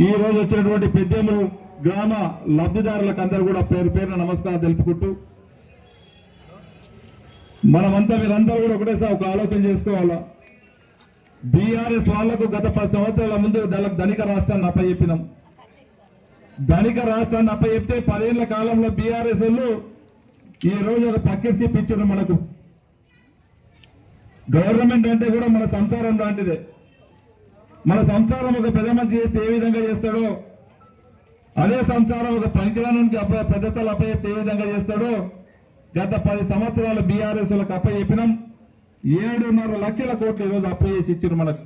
ఈ రోజు వచ్చినటువంటి పెద్దేములు గ్రామ లబ్ధిదారులకు అందరూ కూడా పేరు పేరున నమస్కారం తెలుపుకుంటూ మనమంతా మీరందరూ కూడా ఒకటేసారి ఒక ఆలోచన చేసుకోవాలా. బీఆర్ఎస్ వాళ్లకు గత 10 సంవత్సరాల ముందు ధనిక రాష్ట్రాన్ని అప్పచెప్పినాం. ధనిక రాష్ట్రాన్ని అప్పచెప్తే 10 ఏళ్ల కాలంలో బీఆర్ఎస్ వాళ్ళు ఈ రోజు ఒక పక్కెసి ఇచ్చారు. మనకు గవర్నమెంట్ అంటే కూడా మన సంసారం లాంటిదే. మన సంసారం ఒక పెద్ద మనిషి చేస్తే ఏ విధంగా చేస్తాడో అదే సంసారం ఒక పనికిరానికి పెద్దతలు అప్పచెప్తే ఏ విధంగా చేస్తాడో గత 10 సంవత్సరాల బీఆర్ఎస్ వాళ్ళకి అప్పచెప్పినాం. 7.5 లక్షల కోట్లు ఈరోజు అప్పు చేసి ఇచ్చారు. మనకు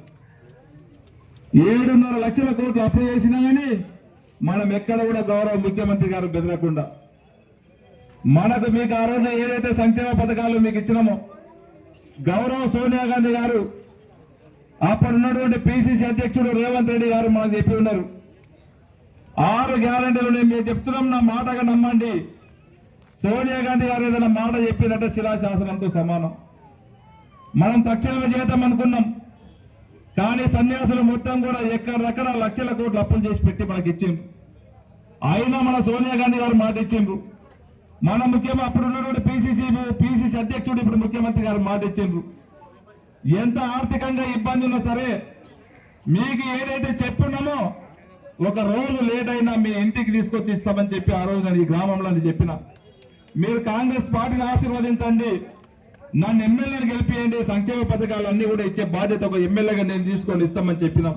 7.5 లక్షల కోట్లు అప్పు చేసినా కానీ మనం ఎక్కడ కూడా గౌరవ ముఖ్యమంత్రి గారు బెదరకుండా మనకు మీకు ఆ రోజు ఏదైతే సంక్షేమ పథకాలు మీకు ఇచ్చినామో గౌరవ సోనియా గాంధీ గారు అప్పుడున్నటువంటి పిసిసి అధ్యక్షుడు రేవంత్ రెడ్డి గారు మనకు చెప్పి ఉన్నారు. 6 గ్యారెంటీలు నేను మీరు చెప్తున్నాం, నా మాటగా నమ్మండి. సోనియా గాంధీ గారు ఏదైనా మాట చెప్పినట్టే శిలాశాసనంతో సమానం. మనం తక్షణమే చేద్దాం అనుకున్నాం, కానీ సన్యాసులు మొత్తం కూడా ఎక్కడెక్కడ లక్షల కోట్లు అప్పులు చేసి పెట్టి మనకి ఇచ్చిండ్రు. అయినా మన సోనియా గాంధీ గారు మాట ఇచ్చిండ్రు. మన ముఖ్యమంత్రి అప్పుడు ఉన్నటువంటి పిసిసి అధ్యక్షుడు ఇప్పుడు ముఖ్యమంత్రి గారు మాట ఇచ్చిండ్రు. ఎంత ఆర్థికంగా ఇబ్బంది ఉన్నా సరే మీకు ఏదైతే చెప్పున్నామో ఒక రోజు లేట్ అయినా మీ ఇంటికి తీసుకొచ్చి ఇస్తామని చెప్పి ఆ రోజు నేను ఈ గ్రామంలో చెప్పిన. మీరు కాంగ్రెస్ పార్టీని ఆశీర్వదించండి, నన్ను ఎమ్మెల్యేని గెలిపియండి, సంక్షేమ పథకాలన్నీ కూడా ఇచ్చే బాధ్యత ఒక ఎమ్మెల్యేగా నేను తీసుకొని ఇస్తామని చెప్పినాం.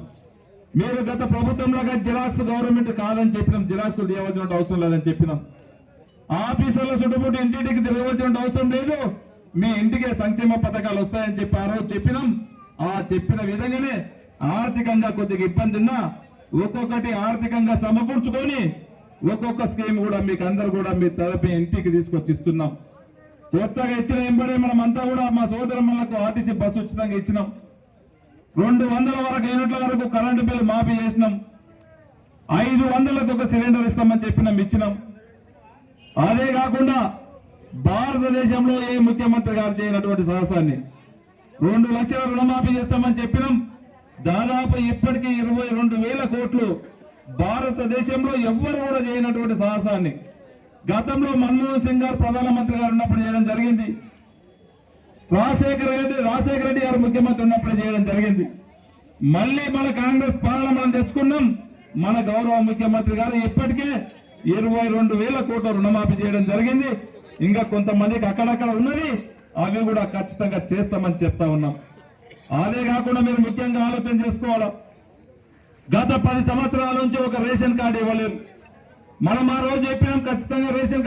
మీరు గత ప్రభుత్వంలో జిరాక్స్ గవర్నమెంట్ కాదని చెప్పినాం, జిరాక్స్ తీయవలసిన అవసరం లేదని చెప్పినాం. ఆఫీసర్ల చుట్టుముట్టు ఇంటింటికి తిరగవలసిన అవసరం లేదు, మీ ఇంటికే సంక్షేమ పథకాలు వస్తాయని చెప్పి ఆ రోజు చెప్పినాం. ఆ చెప్పిన విధంగానే ఆర్థికంగా కొద్దిగా ఇబ్బంది ఉన్నా ఒక్కొక్కటి ఆర్థికంగా సమకూర్చుకొని ఒక్కొక్క స్కీమ్ కూడా మీకు అందరు కూడా మీ తరపు ఇంటికి తీసుకొచ్చి ఇస్తున్నాం. కొత్తగా ఇచ్చిన ఎంబడే మనం అంతా కూడా మా సోదరులకు ఆర్టీసీ బస్సు ఉచితంగా ఇచ్చినాం. 200 వరకు యూనిట్ల వరకు కరెంటు బిల్లు మాఫీ చేసినాం. 500లకు ఒక సిలిండర్ ఇస్తామని చెప్పినాం, ఇచ్చినాం. అదే కాకుండా భారతదేశంలో ఏ ముఖ్యమంత్రి గారు చేయనటువంటి సాహసాన్ని 2 లక్షల రుణమాఫీ చేస్తామని చెప్పినాం. దాదాపు ఇప్పటికీ 22,000 కోట్లు భారతదేశంలో ఎవ్వరు కూడా చేయనటువంటి సాహసాన్ని గతంలో మన్మోహన్ సింగ్ గారు ప్రధానమంత్రి గారు ఉన్నప్పుడు చేయడం జరిగింది. రాజశేఖర రెడ్డి గారు ముఖ్యమంత్రి ఉన్నప్పుడు చేయడం జరిగింది. మళ్ళీ మన కాంగ్రెస్ పాలన మనం తెచ్చుకున్నాం. మన గౌరవ ముఖ్యమంత్రి గారు ఇప్పటికే 22,000 కోట్ల రుణమాఫీ చేయడం జరిగింది. ఇంకా కొంతమందికి అక్కడక్కడ ఉన్నది, అవి కూడా ఖచ్చితంగా చేస్తామని చెప్తా ఉన్నాం. అదే కాకుండా మీరు ముఖ్యంగా ఆలోచన చేసుకోవాలా. గత 10 సంవత్సరాల నుంచి ఒక రేషన్ కార్డు ఇవ్వలేరు. మనం ఆ రోజు చెప్పినాం ఖచ్చితంగా రేషన్